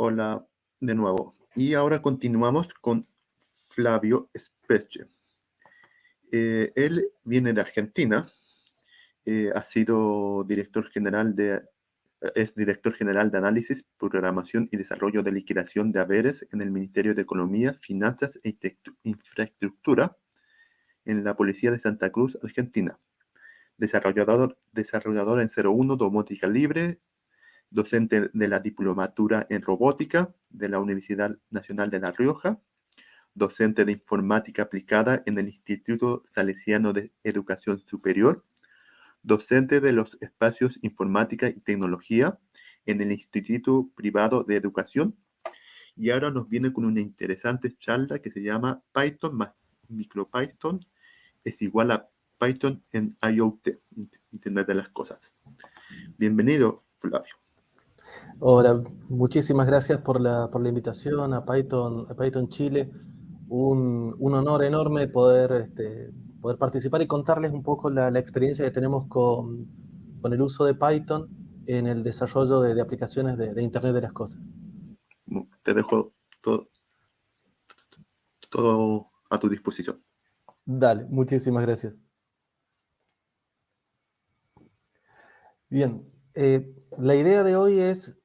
Hola de nuevo. Y ahora continuamos con Flavio Specie. Él viene de Argentina, ha sido es director general de análisis, programación y desarrollo de liquidación de haberes en el Ministerio de Economía, Finanzas e Infraestructura en la Policía de Santa Cruz, Argentina. Desarrollador en 01 Domótica Libre, docente de la Diplomatura en Robótica de la Universidad Nacional de La Rioja, docente de Informática Aplicada en el Instituto Salesiano de Educación Superior, docente de los espacios Informática y Tecnología en el Instituto Privado de Educación, y ahora nos viene con una interesante charla que se llama Python más MicroPython es igual a Python en IoT, Internet de las Cosas. Bienvenido, Flavio. Hola, muchísimas gracias por la invitación a Python Chile. Un honor enorme poder participar y contarles un poco la experiencia que tenemos con el uso de Python en el desarrollo de aplicaciones de Internet de las Cosas. Te dejo todo a tu disposición. Dale, muchísimas gracias. Bien, la idea de hoy es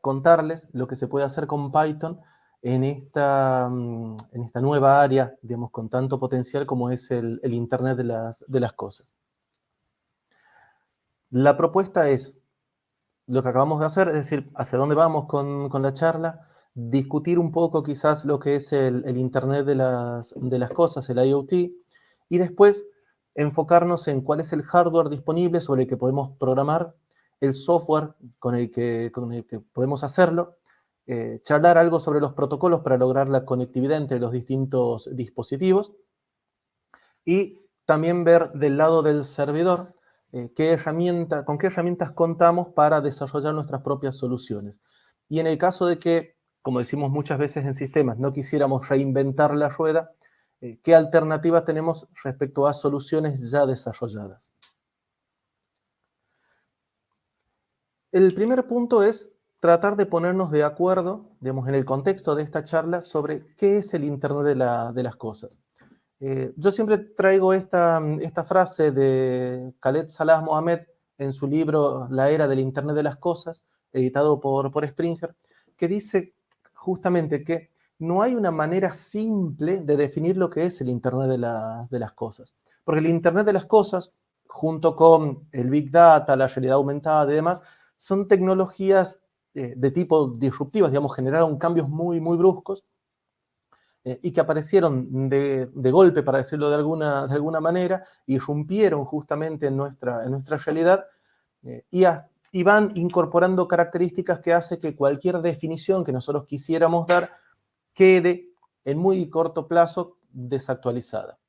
contarles lo que se puede hacer con Python en esta nueva área, digamos, con tanto potencial como es el Internet de las Cosas. La propuesta es lo que acabamos de hacer, es decir, hacia dónde vamos con la charla, discutir un poco quizás lo que es el Internet de las Cosas, el IoT, y después enfocarnos en cuál es el hardware disponible sobre el que podemos programar, el software con el que podemos hacerlo, charlar algo sobre los protocolos para lograr la conectividad entre los distintos dispositivos y también ver del lado del servidor con qué herramientas contamos para desarrollar nuestras propias soluciones. Y en el caso de que, como decimos muchas veces en sistemas, no quisiéramos reinventar la rueda, ¿qué alternativas tenemos respecto a soluciones ya desarrolladas? El primer punto es tratar de ponernos de acuerdo, digamos, en el contexto de esta charla sobre qué es el Internet de las Cosas. Yo siempre traigo esta frase de Khaled Salah Mohamed en su libro La Era del Internet de las Cosas, editado por Springer, que dice justamente que no hay una manera simple de definir lo que es el Internet de las Cosas. Porque el Internet de las Cosas, junto con el Big Data, la realidad aumentada y demás, son tecnologías de tipo disruptivas, digamos, generaron cambios muy, muy bruscos, y que aparecieron de golpe, para decirlo de alguna manera, irrumpieron justamente en nuestra realidad y van incorporando características que hace que cualquier definición que nosotros quisiéramos dar quede en muy corto plazo desactualizada.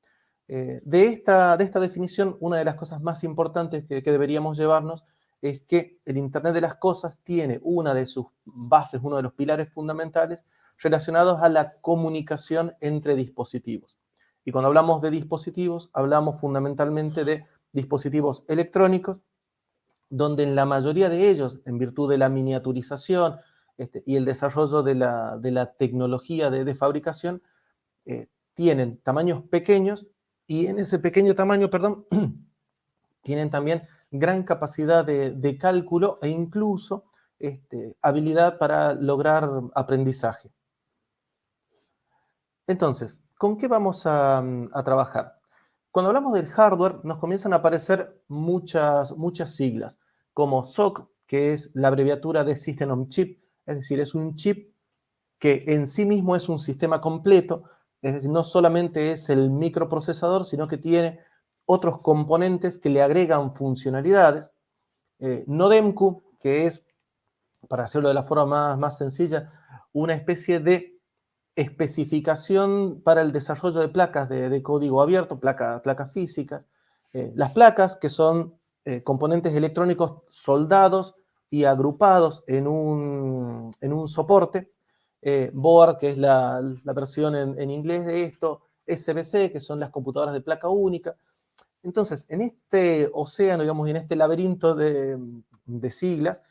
De esta definición, una de las cosas más importantes que deberíamos llevarnos es que el Internet de las Cosas tiene una de sus bases, uno de los pilares fundamentales relacionados a la comunicación entre dispositivos. Y cuando hablamos de dispositivos, hablamos fundamentalmente de dispositivos electrónicos, donde en la mayoría de ellos, en virtud de la miniaturización y el desarrollo de la tecnología de fabricación, tienen tamaños pequeños y en ese pequeño tamaño, perdón, tienen también gran capacidad de cálculo e incluso habilidad para lograr aprendizaje. Entonces, ¿con qué vamos a trabajar? Cuando hablamos del hardware, nos comienzan a aparecer muchas siglas, como SOC, que es la abreviatura de System on Chip, es decir, es un chip que en sí mismo es un sistema completo, es decir, no solamente es el microprocesador, sino que tiene otros componentes que le agregan funcionalidades. NodeMQ, que es, para hacerlo de la forma más sencilla, una especie de especificación para el desarrollo de placas de código abierto, placas físicas. Las placas, que son componentes electrónicos soldados y agrupados en un soporte. Board, que es la versión en inglés de esto. SBC, que son las computadoras de placa única. Entonces, en este océano, digamos, en este laberinto de siglas,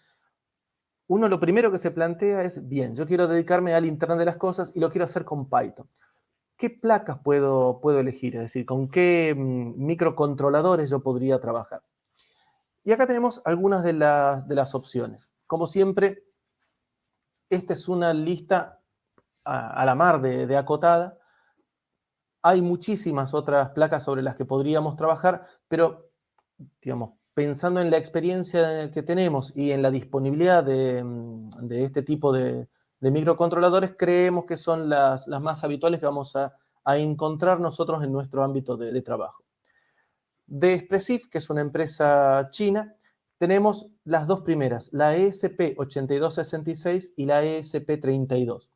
uno lo primero que se plantea es, bien, yo quiero dedicarme al Internet de las cosas y lo quiero hacer con Python. ¿Qué placas puedo elegir? Es decir, ¿con qué microcontroladores yo podría trabajar? Y acá tenemos algunas de las opciones. Como siempre, esta es una lista a la mar de acotada. Hay muchísimas otras placas sobre las que podríamos trabajar, pero, digamos, pensando en la experiencia que tenemos y en la disponibilidad de este tipo de microcontroladores, creemos que son las más habituales que vamos a encontrar nosotros en nuestro ámbito de trabajo. De Expressif, que es una empresa china, tenemos las dos primeras, la ESP8266 y la ESP32.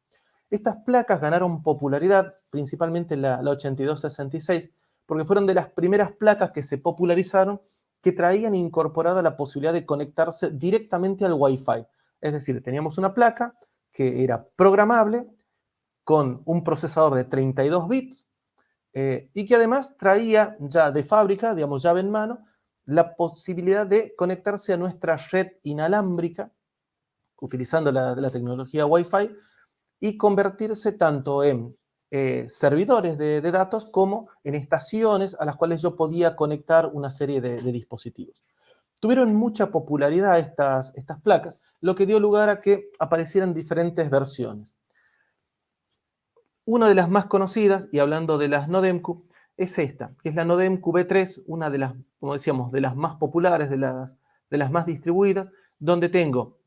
Estas placas ganaron popularidad, principalmente la 8266, porque fueron de las primeras placas que se popularizaron que traían incorporada la posibilidad de conectarse directamente al Wi-Fi. Es decir, teníamos una placa que era programable con un procesador de 32 bits y que además traía ya de fábrica, digamos, llave en mano, la posibilidad de conectarse a nuestra red inalámbrica utilizando la tecnología Wi-Fi y convertirse tanto en servidores de datos como en estaciones a las cuales yo podía conectar una serie de dispositivos. Tuvieron mucha popularidad estas placas, lo que dio lugar a que aparecieran diferentes versiones. Una de las más conocidas, y hablando de las Nodemcu, es esta, que es la Nodemcu V3, una de las, como decíamos, de las más populares, de las más distribuidas, donde tengo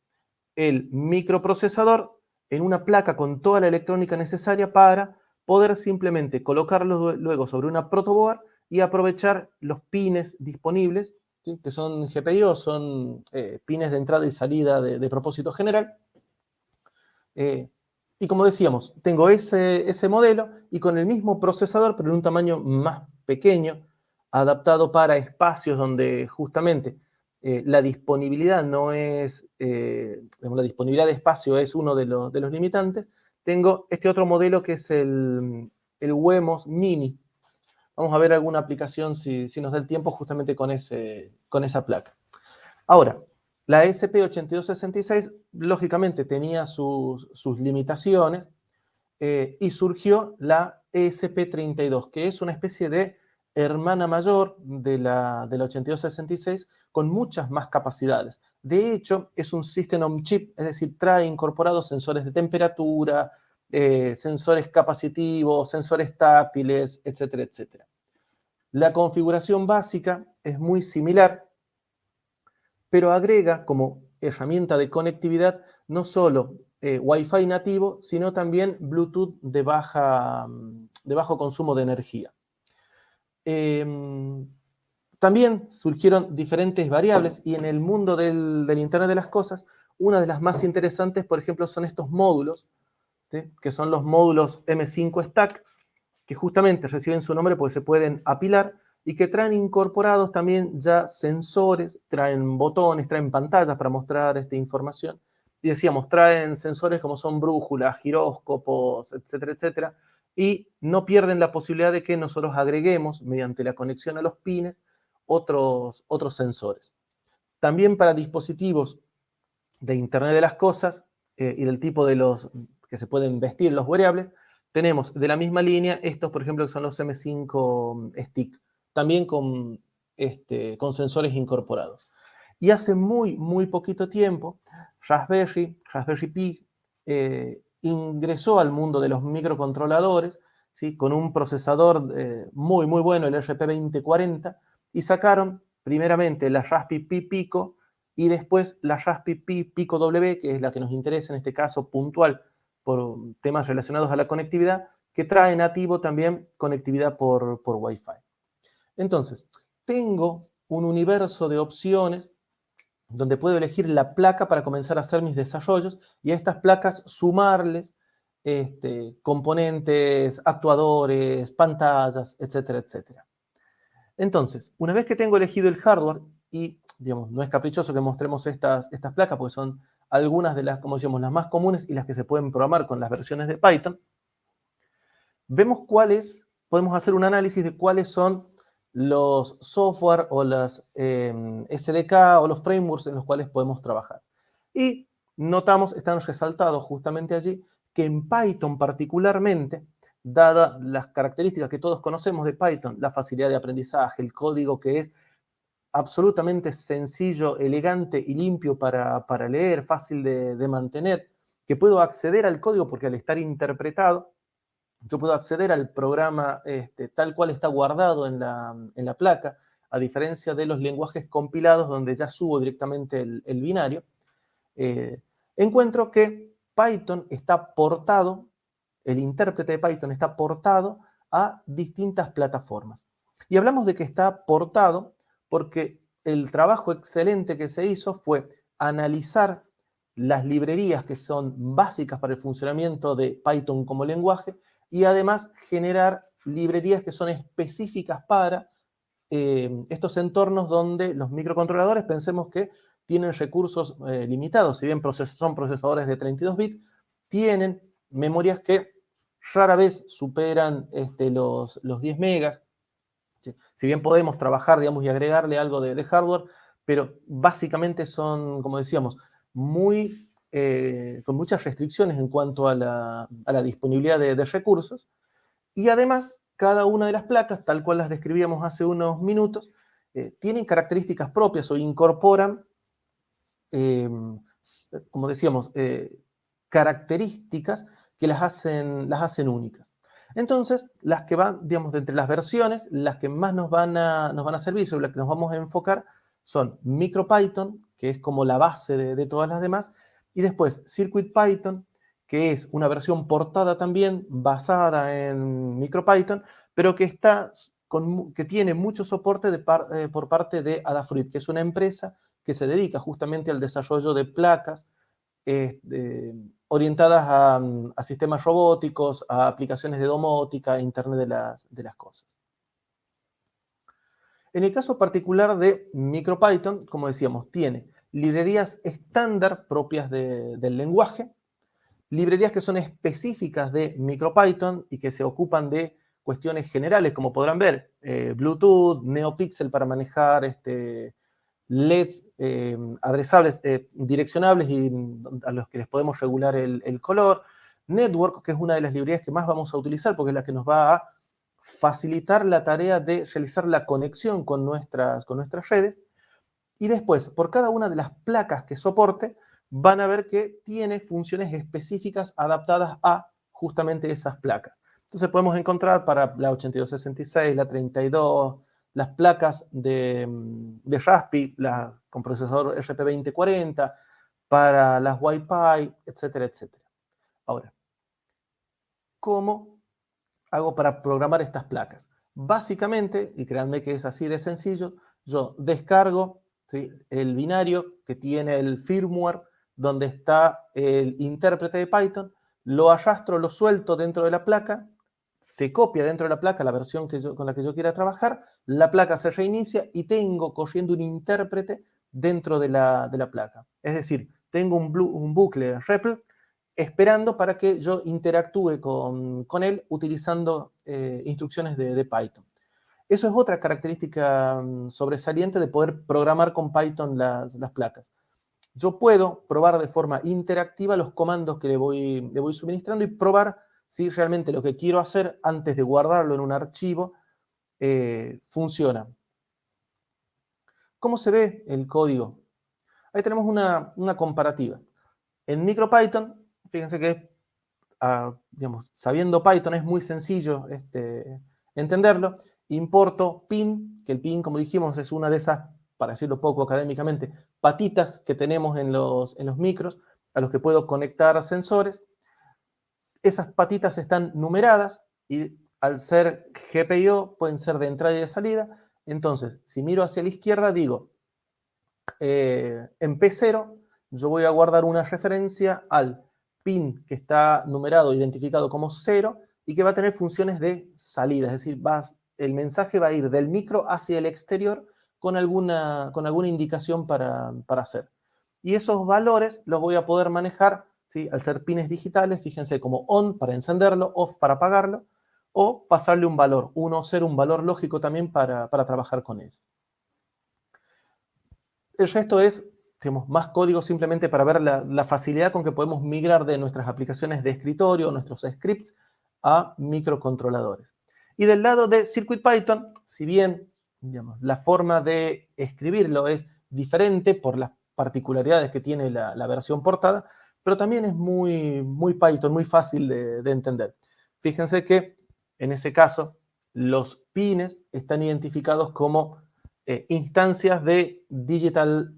el microprocesador en una placa con toda la electrónica necesaria para poder simplemente colocarlo luego sobre una protoboard y aprovechar los pines disponibles, ¿sí? Que son GPIO, son pines de entrada y salida de propósito general. Y como decíamos, tengo ese modelo y con el mismo procesador, pero en un tamaño más pequeño, adaptado para espacios donde justamente la disponibilidad no es, la disponibilidad de espacio es uno de los limitantes. Tengo este otro modelo que es el Wemos Mini. Vamos a ver alguna aplicación si nos da el tiempo justamente con esa placa. Ahora, la ESP8266 lógicamente tenía sus limitaciones y surgió la ESP32, que es una especie de hermana mayor de la 8266 con muchas más capacidades. De hecho, es un System on Chip, es decir, trae incorporados sensores de temperatura, sensores capacitivos, sensores táctiles, etcétera, etcétera. La configuración básica es muy similar, pero agrega como herramienta de conectividad no solo Wi-Fi nativo, sino también Bluetooth de bajo consumo de energía. También surgieron diferentes variables y en el mundo del Internet de las cosas, una de las más interesantes, por ejemplo, son estos módulos, ¿sí? Que son los módulos M5 Stack, que justamente reciben su nombre porque se pueden apilar y que traen incorporados también ya sensores, traen botones, traen pantallas para mostrar esta información. Y decíamos, traen sensores como son brújulas, giróscopos, etcétera, etcétera, y no pierden la posibilidad de que nosotros agreguemos, mediante la conexión a los pines, otros sensores. También para dispositivos de Internet de las Cosas y del tipo de los que se pueden vestir, los wearables, tenemos de la misma línea estos, por ejemplo, que son los M5 Stick, también con sensores incorporados. Y hace muy, muy poquito tiempo, Raspberry Pi, ingresó al mundo de los microcontroladores, ¿sí? Con un procesador muy, muy bueno, el RP2040, y sacaron primeramente la Raspberry Pi Pico y después la Raspberry Pi Pico W, que es la que nos interesa en este caso puntual por temas relacionados a la conectividad, que trae nativo también conectividad por Wi-Fi. Entonces, tengo un universo de opciones donde puedo elegir la placa para comenzar a hacer mis desarrollos y a estas placas sumarles componentes, actuadores, pantallas, etcétera, etcétera. Entonces, una vez que tengo elegido el hardware, y digamos, no es caprichoso que mostremos estas placas, porque son algunas de las, como decíamos, las más comunes y las que se pueden programar con las versiones de Python, vemos podemos hacer un análisis de cuáles son los software o las SDK o los frameworks en los cuales podemos trabajar. Y notamos, están resaltados justamente allí, que en Python particularmente, dadas las características que todos conocemos de Python, la facilidad de aprendizaje, el código que es absolutamente sencillo, elegante y limpio para leer, fácil de mantener, que puedo acceder al código porque al estar interpretado, yo puedo acceder al programa tal cual está guardado en la placa, a diferencia de los lenguajes compilados donde ya subo directamente el binario. Encuentro que Python está portado, el intérprete de Python está portado a distintas plataformas. Y hablamos de que está portado porque el trabajo excelente que se hizo fue analizar las librerías que son básicas para el funcionamiento de Python como lenguaje y además generar librerías que son específicas para estos entornos donde los microcontroladores, pensemos que tienen recursos limitados, si bien son procesadores de 32 bits, tienen memorias que rara vez superan los 10 megas. ¿Sí? Si bien podemos trabajar, digamos, y agregarle algo de hardware, pero básicamente son, como decíamos, con muchas restricciones en cuanto a la disponibilidad de recursos. Y además, cada una de las placas, tal cual las describíamos hace unos minutos, tienen características propias o incorporan, como decíamos, características que las hacen únicas. Entonces, las que van, digamos, de entre las versiones, las que más nos van a servir, sobre las que nos vamos a enfocar, son MicroPython, que es como la base de todas las demás, y después CircuitPython, que es una versión portada también, basada en MicroPython, pero que tiene mucho soporte por parte de Adafruit, que es una empresa que se dedica justamente al desarrollo de placas orientadas a sistemas robóticos, a aplicaciones de domótica, a Internet de las cosas. En el caso particular de MicroPython, como decíamos, tiene librerías estándar propias del lenguaje, librerías que son específicas de MicroPython y que se ocupan de cuestiones generales, como podrán ver, Bluetooth, NeoPixel para manejar LEDs adresables, direccionables y a los que les podemos regular el color. Network, que es una de las librerías que más vamos a utilizar porque es la que nos va a facilitar la tarea de realizar la conexión con nuestras redes. Y después, por cada una de las placas que soporte, van a ver que tiene funciones específicas adaptadas a justamente esas placas. Entonces podemos encontrar para la 8266, la 32, las placas de Raspi, con procesador RP2040, para las Wi-Fi, etcétera, etcétera. Ahora, ¿cómo hago para programar estas placas? Básicamente, y créanme que es así de sencillo, yo descargo, ¿sí?, el binario que tiene el firmware donde está el intérprete de Python, lo arrastro, lo suelto dentro de la placa, se copia dentro de la placa la versión con la que yo quiera trabajar, la placa se reinicia y tengo corriendo un intérprete dentro de la placa. Es decir, tengo un bucle REPL esperando para que yo interactúe con él utilizando instrucciones de Python. Eso es otra característica sobresaliente de poder programar con Python las placas. Yo puedo probar de forma interactiva los comandos que le voy suministrando y probar si realmente lo que quiero hacer antes de guardarlo en un archivo funciona. ¿Cómo se ve el código? Ahí tenemos una comparativa. En MicroPython, fíjense que digamos, sabiendo Python es muy sencillo entenderlo. Importo pin, que el pin, como dijimos, es una de esas, para decirlo poco académicamente, patitas que tenemos en los micros, a los que puedo conectar sensores. Esas patitas están numeradas y al ser GPIO pueden ser de entrada y de salida. Entonces, si miro hacia la izquierda, digo, en P0 yo voy a guardar una referencia al pin que está numerado, identificado como 0 y que va a tener funciones de salida, es decir, el mensaje va a ir del micro hacia el exterior con alguna indicación para hacer. Y esos valores los voy a poder manejar, ¿sí?, al ser pines digitales, fíjense, como on para encenderlo, off para apagarlo, o pasarle un valor, 1 o 0, un valor lógico también para trabajar con ello. El resto es digamos, más código simplemente para ver la facilidad con que podemos migrar de nuestras aplicaciones de escritorio, nuestros scripts, a microcontroladores. Y del lado de CircuitPython, si bien, digamos, la forma de escribirlo es diferente por las particularidades que tiene la versión portada, pero también es muy Python, muy fácil de entender. Fíjense que en ese caso los pines están identificados como instancias de digital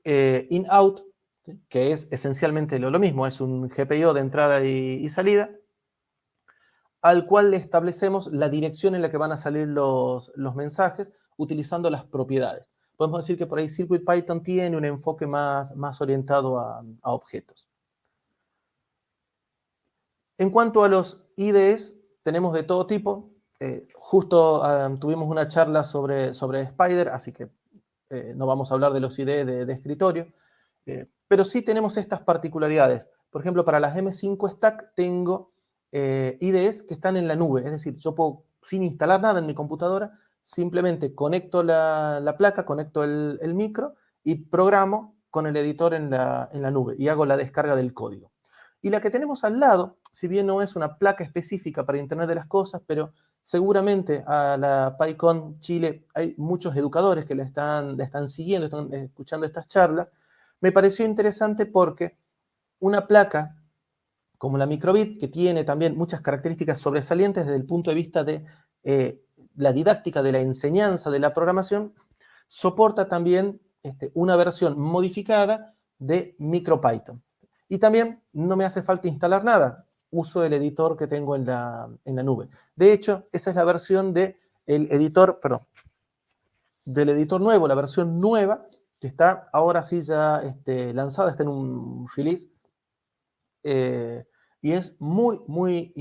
in-out, ¿sí? Que es esencialmente lo mismo, es un GPIO de entrada y salida, al cual le establecemos la dirección en la que van a salir los mensajes utilizando las propiedades. Podemos decir que por ahí CircuitPython tiene un enfoque más orientado a objetos. En cuanto a los IDEs, tenemos de todo tipo. Justo tuvimos una charla sobre Spider, así que no vamos a hablar de los IDE de escritorio, pero sí tenemos estas particularidades. Por ejemplo, para las M5 Stack tengo IDEs que están en la nube, es decir, yo puedo, sin instalar nada en mi computadora, simplemente conecto la placa, conecto el micro y programo con el editor en la nube y hago la descarga del código. Y la que tenemos al lado, si bien no es una placa específica para Internet de las Cosas, pero seguramente a la PyCon Chile hay muchos educadores que la están siguiendo, están escuchando estas charlas. Me pareció interesante porque una placa como la Microbit, que tiene también muchas características sobresalientes desde el punto de vista de la didáctica, de la enseñanza, de la programación, soporta también una versión modificada de MicroPython. Y también no me hace falta instalar nada, uso el editor que tengo en la nube. De hecho, esa es la versión del editor nuevo, la versión nueva, que está ahora sí ya lanzada, está en un release, y es muy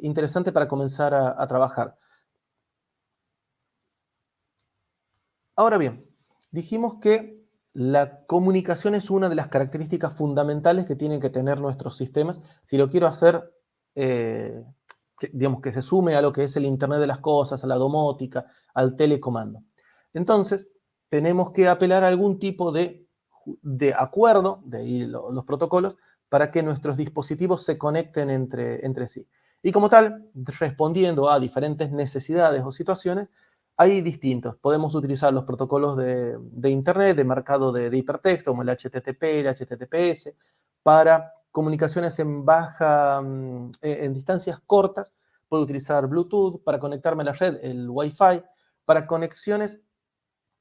interesante para comenzar a trabajar. Ahora bien, dijimos que la comunicación es una de las características fundamentales que tienen que tener nuestros sistemas si lo quiero hacer, digamos, que se sume a lo que es el Internet de las Cosas, a la domótica, al telecomando. Entonces, tenemos que apelar a algún tipo de acuerdo, de ahí los protocolos, para que nuestros dispositivos se conecten entre sí. Y como tal, respondiendo a diferentes necesidades o situaciones, hay distintos. Podemos utilizar los protocolos de Internet, de marcado de hipertexto, como el HTTP, el HTTPS, para comunicaciones en distancias cortas. Puedo utilizar Bluetooth para conectarme a la red, el Wi-Fi, para conexiones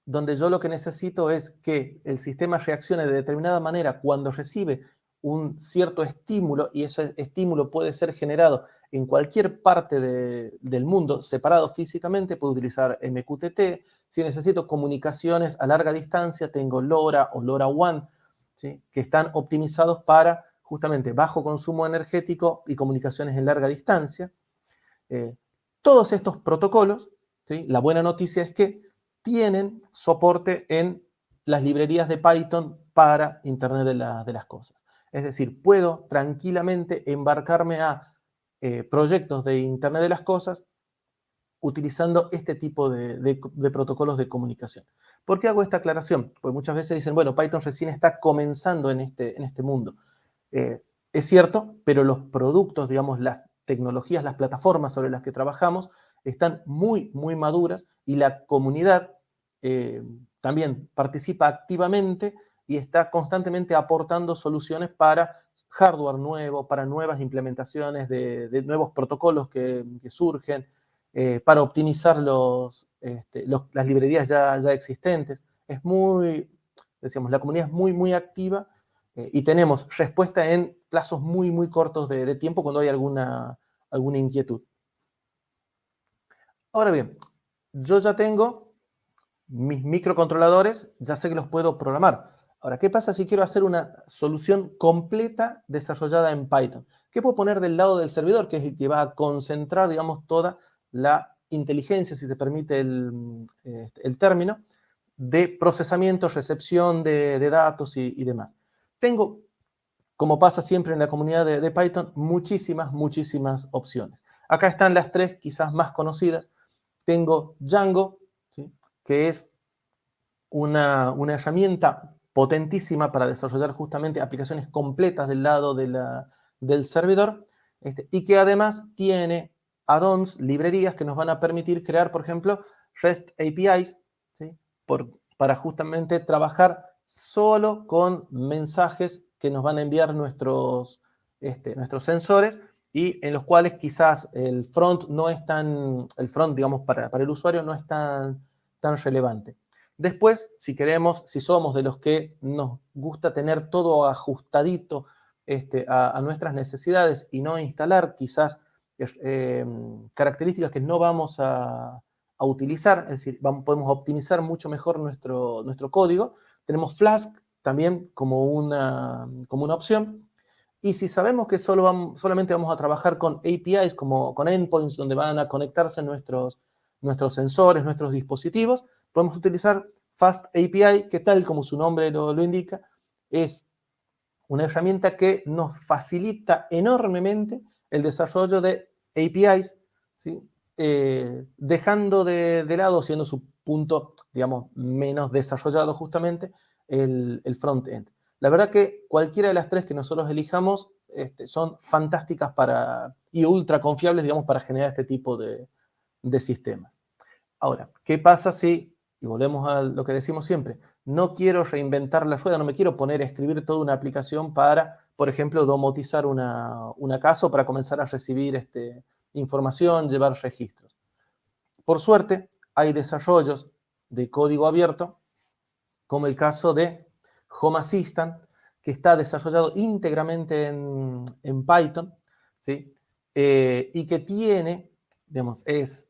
donde yo lo que necesito es que el sistema reaccione de determinada manera cuando recibe un cierto estímulo, y ese estímulo puede ser generado en cualquier parte del mundo, separado físicamente. Puedo utilizar MQTT. Si necesito comunicaciones a larga distancia, tengo LoRa o LoRaWAN, ¿sí? Que están optimizados para justamente bajo consumo energético y comunicaciones en larga distancia. Todos estos protocolos, ¿sí? La buena noticia es que tienen soporte en las librerías de Python para Internet de las Cosas. Es decir, puedo tranquilamente embarcarme a proyectos de Internet de las Cosas utilizando este tipo de protocolos de comunicación. ¿Por qué hago esta aclaración? Porque muchas veces dicen, bueno, Python recién está comenzando en este mundo. Es cierto, pero los productos, digamos, las tecnologías, las plataformas sobre las que trabajamos están muy maduras, y la comunidad también participa activamente y está constantemente aportando soluciones para hardware nuevo, para nuevas implementaciones de nuevos protocolos que surgen, para optimizar las librerías ya existentes. Decíamos, la comunidad es muy activa, y tenemos respuesta en plazos muy cortos de tiempo cuando hay alguna inquietud. Ahora bien, yo ya tengo mis microcontroladores, ya sé que los puedo programar. Ahora, ¿qué pasa si quiero hacer una solución completa desarrollada en Python? ¿Qué puedo poner del lado del servidor, que es el que va a concentrar, digamos, toda la inteligencia, si se permite el término, de procesamiento, recepción de datos y demás? Tengo, como pasa siempre en la comunidad de Python, muchísimas opciones. Acá están las tres quizás más conocidas. Tengo Django, ¿sí? Que es una herramienta potentísima para desarrollar justamente aplicaciones completas del lado del servidor, y que además tiene add-ons, librerías que nos van a permitir crear, por ejemplo, REST APIs, ¿sí? Para justamente trabajar solo con mensajes que nos van a enviar nuestros sensores, y en los cuales quizás el front no es tan, el front, digamos, para el usuario no es tan relevante. Después, si somos de los que nos gusta tener todo ajustadito a nuestras necesidades y no instalar quizás características que no vamos a utilizar, es decir, podemos optimizar mucho mejor nuestro código, tenemos Flask también como una opción. Y si sabemos que solamente vamos a trabajar con APIs, como con endpoints, donde van a conectarse nuestros sensores, nuestros dispositivos, podemos utilizar Fast API, que tal como su nombre lo indica, es una herramienta que nos facilita enormemente el desarrollo de APIs, ¿sí? Dejando de lado, siendo su punto, digamos, menos desarrollado justamente, el front-end. La verdad que cualquiera de las tres que nosotros elijamos son fantásticas y ultra confiables, digamos, para generar este tipo de sistemas. Ahora, ¿qué pasa si, y volvemos a lo que decimos siempre, no quiero reinventar la rueda, no me quiero poner a escribir toda una aplicación para, por ejemplo, domotizar una casa o para comenzar a recibir información, llevar registros? Por suerte, hay desarrollos de código abierto, como el caso de Home Assistant, que está desarrollado íntegramente en Python, ¿sí? Y que tiene, digamos, es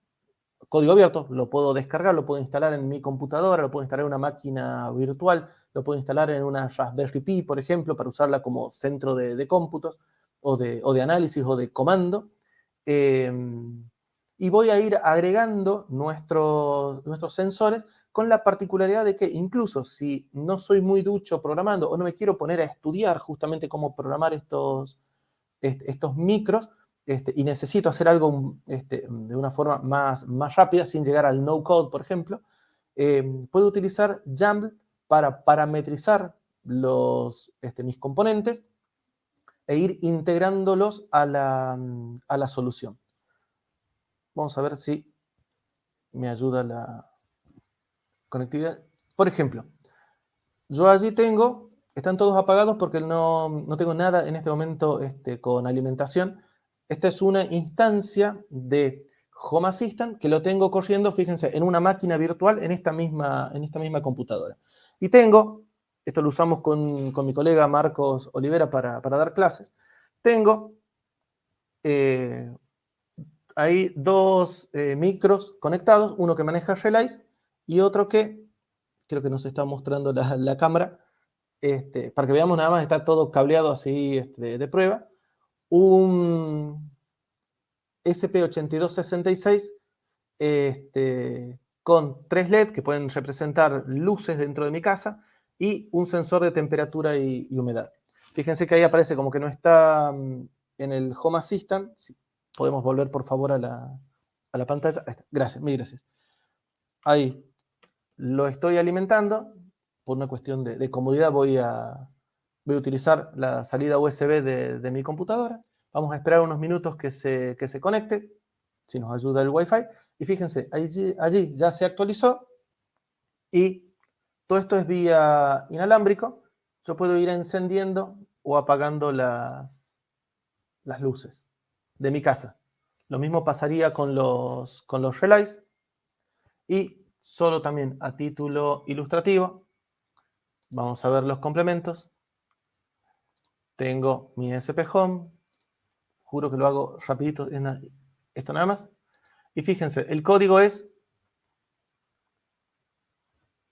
código abierto, lo puedo descargar, lo puedo instalar en mi computadora, lo puedo instalar en una máquina virtual, lo puedo instalar en una Raspberry Pi, por ejemplo, para usarla como centro de cómputos o de análisis o de comando. Eh, y voy a ir agregando nuestros sensores, con la particularidad de que incluso si no soy muy ducho programando o no me quiero poner a estudiar justamente cómo programar estos micros, y necesito hacer algo de una forma más rápida, sin llegar al no-code, por ejemplo, puedo utilizar YAML para parametrizar mis componentes e ir integrándolos a la solución. Vamos a ver si me ayuda la conectividad. Por ejemplo, yo allí están todos apagados porque no tengo nada en este momento con alimentación. Esta es una instancia de Home Assistant que lo tengo corriendo, fíjense, en una máquina virtual en esta misma computadora. Y esto lo usamos con mi colega Marcos Olivera para dar clases, tengo hay dos micros conectados, uno que maneja Relays y otro que creo que nos está mostrando la cámara, para que veamos nada más, está todo cableado así de prueba. Un SP8266 con 3 LED que pueden representar luces dentro de mi casa y un sensor de temperatura y humedad. Fíjense que ahí aparece como que no está en el Home Assistant. Si podemos volver por favor a la pantalla. Ahí está. Gracias, mil gracias. Ahí lo estoy alimentando. Por una cuestión de comodidad voy a utilizar la salida USB de mi computadora. Vamos a esperar unos minutos que se conecte, si nos ayuda el Wi-Fi. Y fíjense, allí ya se actualizó y todo esto es vía inalámbrico. Yo puedo ir encendiendo o apagando las luces de mi casa. Lo mismo pasaría con los relays. Y solo también a título ilustrativo, vamos a ver los complementos. Tengo mi SP Home. Juro que lo hago rapidito, esto nada más. Y fíjense, el código es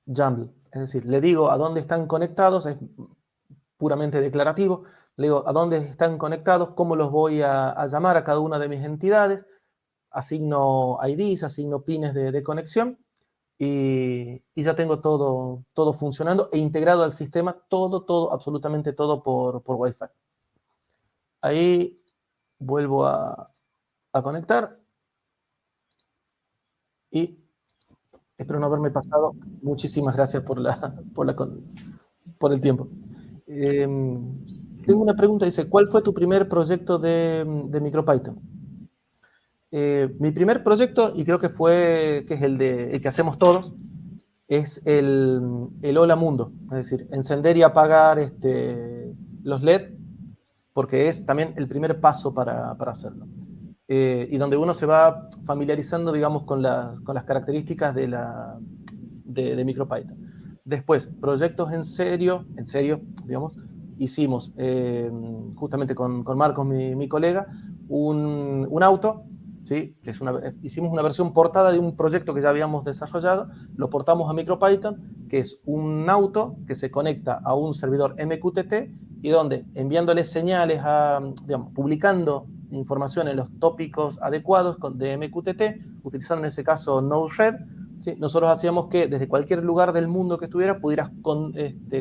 YAML, es decir, le digo a dónde están conectados, es puramente declarativo, le digo a dónde están conectados, cómo los voy a llamar a cada una de mis entidades, asigno IDs, asigno pines de conexión, y ya tengo todo funcionando e integrado al sistema, todo, absolutamente todo por Wi-Fi. Ahí vuelvo a conectar y espero no haberme pasado. Muchísimas gracias por la por el tiempo. Tengo una pregunta, dice, ¿cuál fue tu primer proyecto de MicroPython? Mi primer proyecto, y creo que es el que hacemos todos, es el Hola Mundo, es decir, encender y apagar los LED, porque es también el primer paso para hacerlo. Y donde uno se va familiarizando, digamos, con las características de MicroPython. Después, proyectos en serio, digamos, hicimos justamente con Marcos, mi colega, un auto, ¿sí? Hicimos una versión portada de un proyecto que ya habíamos desarrollado, lo portamos a MicroPython, que es un auto que se conecta a un servidor MQTT y donde enviándole señales digamos, publicando información en los tópicos adecuados de MQTT, utilizando en ese caso Node-RED, ¿sí? Nosotros hacíamos que desde cualquier lugar del mundo que estuviera pudieras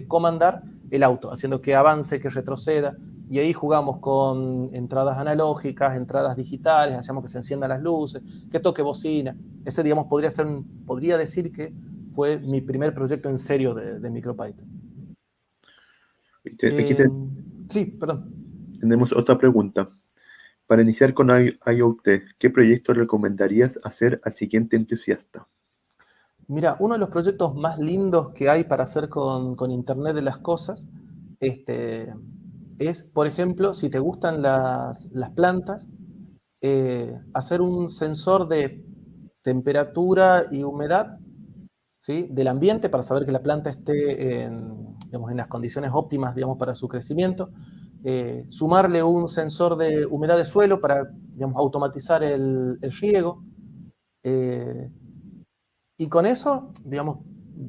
comandar el auto, haciendo que avance, que retroceda, y ahí jugamos con entradas analógicas, entradas digitales, hacíamos que se enciendan las luces, que toque bocina. Ese, digamos, podría decir que fue mi primer proyecto en serio de MicroPython. Aquí Sí, perdón. tenemos otra pregunta. Para iniciar con IoT, ¿qué proyecto recomendarías hacer al siguiente entusiasta? Mira, uno de los proyectos más lindos que hay para hacer con Internet de las cosas es, por ejemplo, si te gustan las plantas, hacer un sensor de temperatura y humedad, ¿sí? Del ambiente para saber que la planta esté digamos, en las condiciones óptimas, digamos, para su crecimiento. Sumarle un sensor de humedad de suelo para, digamos, automatizar el riego. Eh, y con eso, digamos,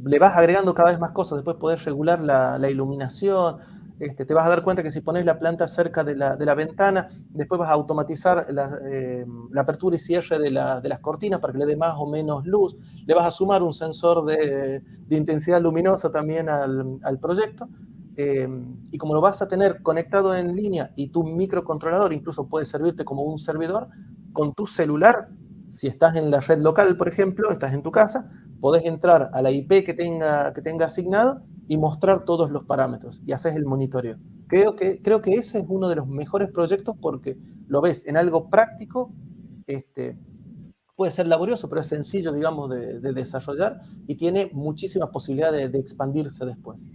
le vas agregando cada vez más cosas. Después podés regular la iluminación. Te vas a dar cuenta que si pones la planta cerca de la ventana, después vas a automatizar la apertura y cierre de las cortinas para que le dé más o menos luz. Le vas a sumar un sensor de intensidad luminosa también al proyecto. Y como lo vas a tener conectado en línea y tu microcontrolador incluso puede servirte como un servidor, con tu celular, si estás en la red local, por ejemplo, estás en tu casa, podés entrar a la IP que tenga asignado y mostrar todos los parámetros y haces el monitoreo. Creo que ese es uno de los mejores proyectos porque lo ves en algo práctico, puede ser laborioso, pero es sencillo, digamos, de desarrollar y tiene muchísimas posibilidades de expandirse después.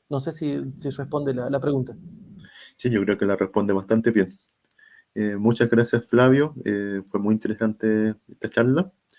No sé si responde la pregunta. Sí, yo creo que la responde bastante bien. Muchas gracias, Flavio. Fue muy interesante esta charla.